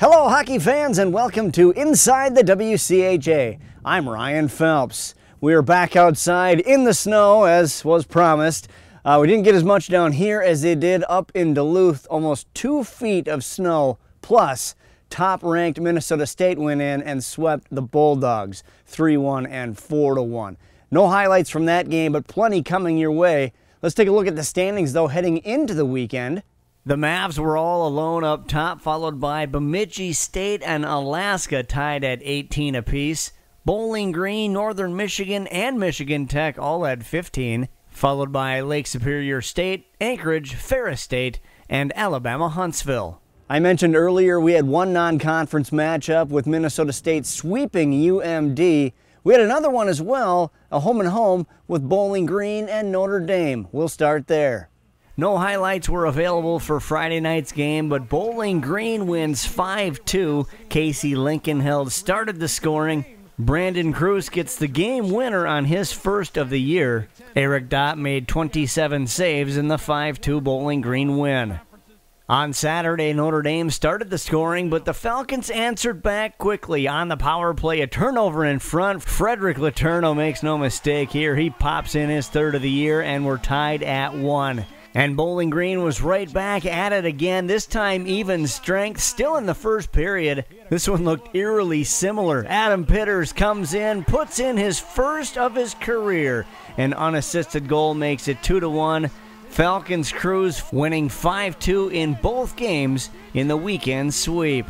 Hello hockey fans and welcome to Inside the WCHA. I'm Ryan Phelps. We are back outside in the snow as was promised. We didn't get as much down here as they did up in Duluth, almost 2 feet of snow, plus top-ranked Minnesota State went in and swept the Bulldogs 3-1 and 4-1. No highlights from that game, but plenty coming your way. Let's take a look at the standings though heading into the weekend. The Mavs were all alone up top, followed by Bemidji State and Alaska tied at 18 apiece. Bowling Green, Northern Michigan, and Michigan Tech all at 15, followed by Lake Superior State, Anchorage, Ferris State, and Alabama Huntsville. I mentioned earlier we had one non-conference matchup with Minnesota State sweeping UMD. We had another one as well, a home-and-home with Bowling Green and Notre Dame. We'll start there. No highlights were available for Friday night's game, but Bowling Green wins 5-2. Casey Lincolnheld started the scoring. Brandon Cruz gets the game winner on his first of the year. Eric Dott made 27 saves in the 5-2 Bowling Green win. On Saturday, Notre Dame started the scoring, but the Falcons answered back quickly. On the power play, a turnover in front. Frederick Letourneau makes no mistake here. He pops in his third of the year, and we're tied at 1. And Bowling Green was right back at it again, this time even strength, still in the first period. This one looked eerily similar. Adam Pitters comes in, puts in his first of his career. An unassisted goal makes it 2-1. Falcons cruise, winning 5-2 in both games in the weekend sweep.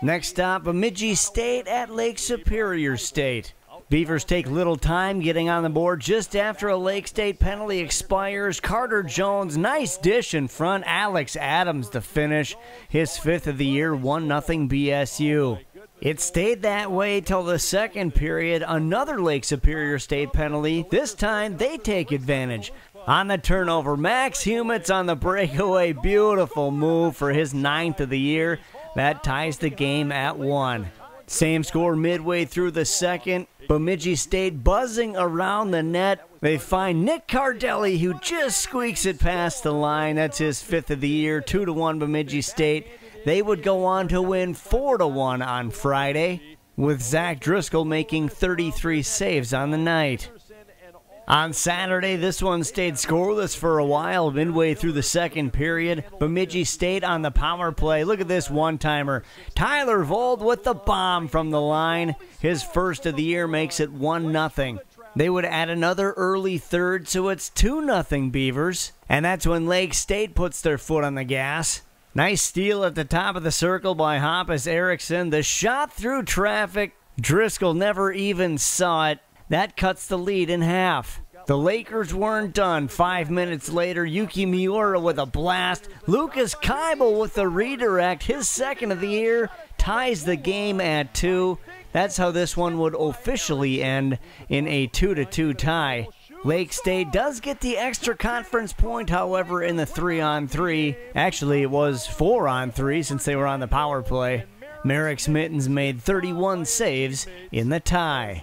Next stop, Bemidji State at Lake Superior State. Beavers take little time getting on the board just after a Lake State penalty expires. Carter Jones, nice dish in front. Alex Adams the finish. His fifth of the year, 1-0 BSU. It stayed that way till the second period. Another Lake Superior State penalty. This time they take advantage. On the turnover, Max Humitz on the breakaway. Beautiful move for his 9th of the year. That ties the game at 1. Same score midway through the second. Bemidji State buzzing around the net. They find Nick Cardelli, who just squeaks it past the line. That's his 5th of the year, 2-1 Bemidji State. They would go on to win 4-1 on Friday, with Zach Driscoll making 33 saves on the night. On Saturday, this one stayed scoreless for a while midway through the second period. Bemidji State on the power play. Look at this one-timer. Tyler Vold with the bomb from the line. His first of the year makes it 1-0. They would add another early third, so it's 2-0 Beavers. And that's when Lake State puts their foot on the gas. Nice steal at the top of the circle by Hoppus Eriksson. The shot through traffic. Driscoll never even saw it. That cuts the lead in half. The Lakers weren't done. 5 minutes later, Yuki Miura with a blast. Lucas Keibel with the redirect, his 2nd of the year, ties the game at 2. That's how this one would officially end in a 2-2 tie. Lake State does get the extra conference point, however, in the 3-on-3. Actually, it was 4-on-3 since they were on the power play. Merrick Smittens made 31 saves in the tie.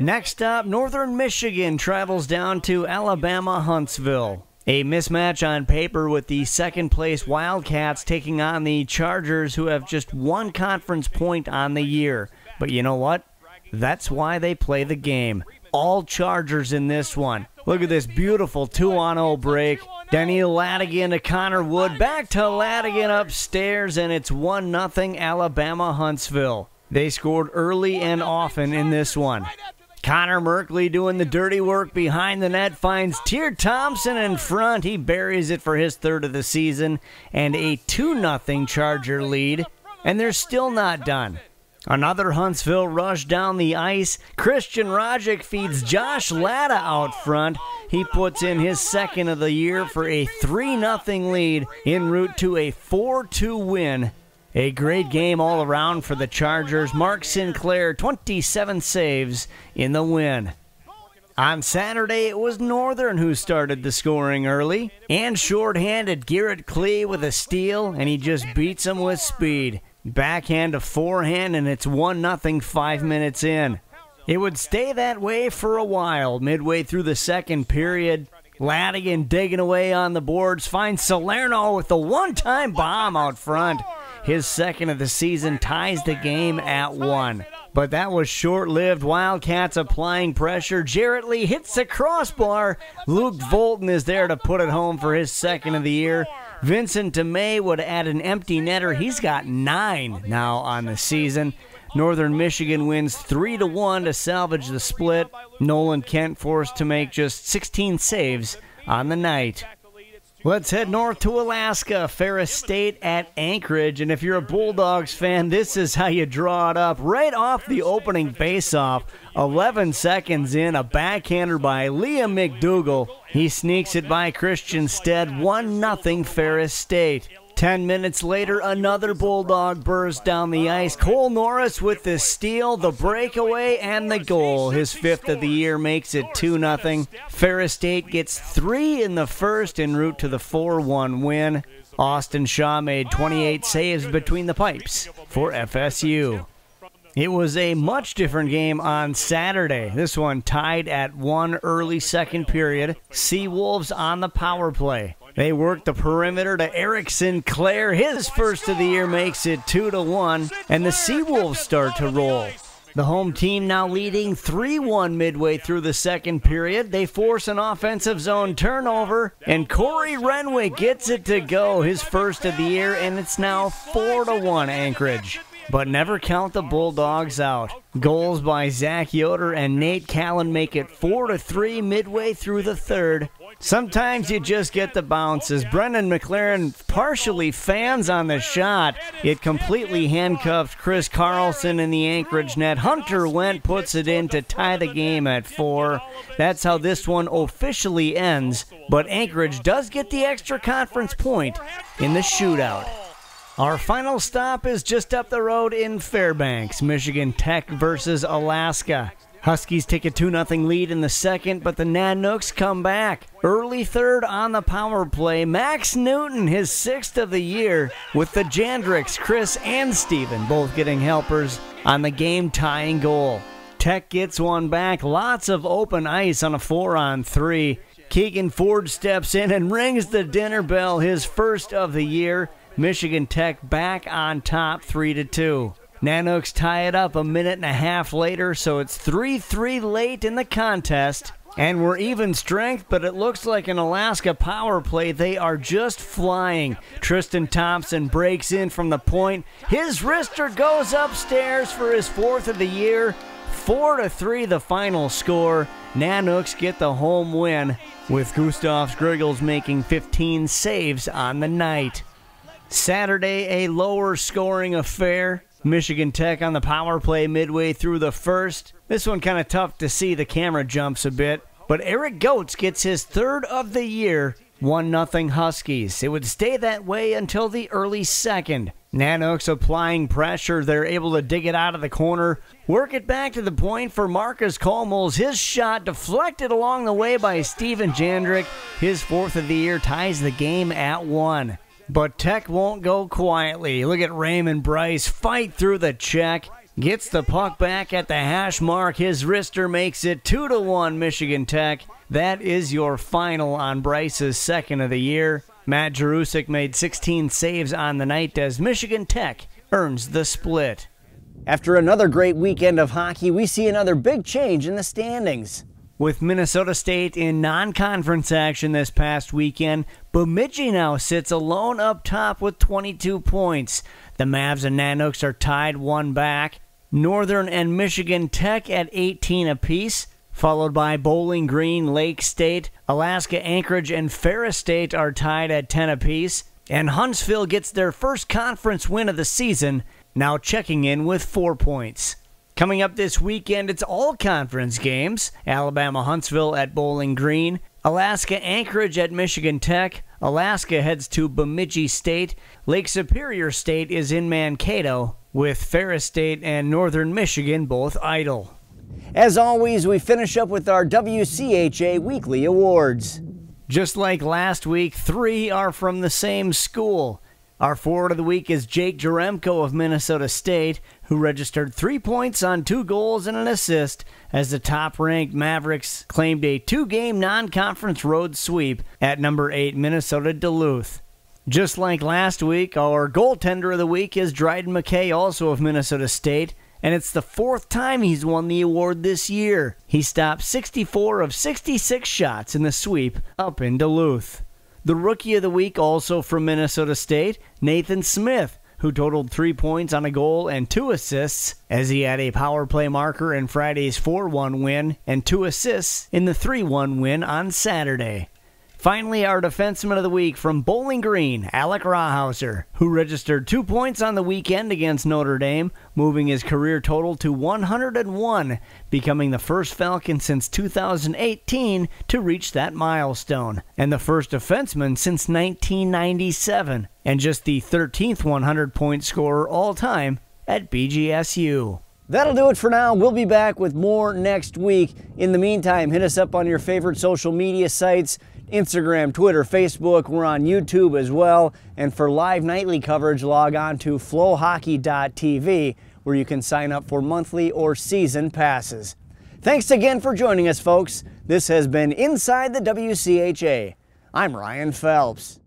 Next up, Northern Michigan travels down to Alabama Huntsville. A mismatch on paper with the second-place Wildcats taking on the Chargers, who have just 1 conference point on the year. But you know what? That's why they play the game. All Chargers in this one. Look at this beautiful 2-on-0 break. Daniel Ladigan to Connor Wood. Back to Ladigan upstairs, and it's 1-0 Alabama Huntsville. They scored early and often in this one. Connor Merkley doing the dirty work behind the net, finds Tier Thompson in front. He buries it for his 3rd of the season, and a 2-0 Charger lead, and they're still not done. Another Huntsville rush down the ice. Christian Rogic feeds Josh Latta out front. He puts in his 2nd of the year for a 3-0 lead en route to a 4-2 win. A great game all around for the Chargers. Mark Sinclair, 27 saves in the win. On Saturday, it was Northern who started the scoring early. And shorthanded Garrett Klee with a steal, and he just beats him with speed. Backhand to forehand, and it's 1-0 5 minutes in. It would stay that way for a while. Midway through the second period, Ladigan digging away on the boards, finds Salerno with the one-time bomb out front. his second of the season, ties the game at 1. But that was short-lived. Wildcats applying pressure. Jarrett Lee hits the crossbar. Luke Volton is there to put it home for his second of the year. Vincent DeMay would add an empty netter. He's got 9 now on the season. Northern Michigan wins 3-1 to salvage the split. Nolan Kent forced to make just 16 saves on the night. Let's head north to Alaska, Ferris State at Anchorage. And if you're a Bulldogs fan, this is how you draw it up. Right off the opening faceoff, 11 seconds in, a backhander by Liam McDougall. He sneaks it by Christian Stead, 1-0 Ferris State. 10 minutes later, another Bulldog burst down the ice. Cole Norris with the steal, the breakaway, and the goal. His 5th of the year makes it 2-0. Ferris State gets 3 in the first en route to the 4-1 win. Austin Shaw made 28 saves between the pipes for FSU. It was a much different game on Saturday. This one tied at 1 early second period. Seawolves on the power play. They work the perimeter to Eric Sinclair. His first of the year makes it 2-1, and the Seawolves start to roll. The home team now leading 3-1 midway through the second period. They force an offensive zone turnover, and Corey Renwick gets it to go, his first of the year, and it's now 4-1 Anchorage. But never count the Bulldogs out. Goals by Zach Yoder and Nate Callan make it 4-3 midway through the third. Sometimes you just get the bounces. Brendan McLaren partially fans on the shot. It completely handcuffed Chris Carlson in the Anchorage net. Hunter Wendt puts it in to tie the game at 4. That's how this one officially ends. But Anchorage does get the extra conference point in the shootout. Our final stop is just up the road in Fairbanks, Michigan Tech versus Alaska. Huskies take a 2-0 lead in the second, but the Nanooks come back. Early third on the power play. Max Newton, his 6th of the year, with the Jandricks, Chris and Steven, both getting helpers on the game-tying goal. Tech gets one back. Lots of open ice on a 4-on-3. Keegan Ford steps in and rings the dinner bell, his first of the year. Michigan Tech back on top 3-2. Nanooks tie it up a minute and a half later, so it's 3-3 late in the contest. And we're even strength, but it looks like an Alaska power play. They are just flying. Tristan Thompson breaks in from the point. His wrister goes upstairs for his 4th of the year. 4-3 the final score. Nanooks get the home win, with Gustav Skrigels making 15 saves on the night. Saturday, a lower scoring affair. Michigan Tech on the power play midway through the first. This one kind of tough to see. The camera jumps a bit. But Eric Goetz gets his 3rd of the year. 1-0 Huskies. It would stay that way until the early second. Nanooks applying pressure. They're able to dig it out of the corner. Work it back to the point for Marcus Colmols. His shot deflected along the way by Steven Jandrick. His 4th of the year ties the game at 1. But Tech won't go quietly. Look at Raymond Bryce fight through the check. Gets the puck back at the hash mark. His wrister makes it 2-1 Michigan Tech. That is your final on Bryce's 2nd of the year. Matt Jarusik made 16 saves on the night as Michigan Tech earns the split. After another great weekend of hockey, we see another big change in the standings. With Minnesota State in non-conference action this past weekend, Bemidji now sits alone up top with 22 points. The Mavs and Nanooks are tied 1 back. Northern and Michigan Tech at 18 apiece, followed by Bowling Green, Lake State. Alaska, Anchorage, and Ferris State are tied at 10 apiece. And Huntsville gets their first conference win of the season, now checking in with 4 points. Coming up this weekend, it's all conference games. Alabama Huntsville at Bowling Green. Alaska Anchorage at Michigan Tech. Alaska heads to Bemidji State. Lake Superior State is in Mankato, with Ferris State and Northern Michigan both idle. As always, we finish up with our WCHA Weekly Awards. Just like last week, 3 are from the same school. Our forward of the week is Jake Jaremko of Minnesota State, who registered 3 points on 2 goals and an assist as the top-ranked Mavericks claimed a 2-game non-conference road sweep at number 8 Minnesota Duluth. Just like last week, our goaltender of the week is Dryden McKay, also of Minnesota State, and it's the 4th time he's won the award this year. He stopped 64 of 66 shots in the sweep up in Duluth. The Rookie of the Week, also from Minnesota State, Nathan Smith, who totaled 3 points on a goal and 2 assists, as he had a power play marker in Friday's 4-1 win and 2 assists in the 3-1 win on Saturday. Finally, our Defenseman of the Week from Bowling Green, Alec Rawhauser, who registered 2 points on the weekend against Notre Dame, moving his career total to 101, becoming the first Falcon since 2018 to reach that milestone, and the first defenseman since 1997, and just the 13th 100-point scorer all-time at BGSU. That'll do it for now. We'll be back with more next week. In the meantime, hit us up on your favorite social media sites, Instagram, Twitter, Facebook. We're on YouTube as well. And for live nightly coverage, log on to flowhockey.tv, where you can sign up for monthly or season passes. Thanks again for joining us, folks. This has been Inside the WCHA. I'm Ryan Phelps.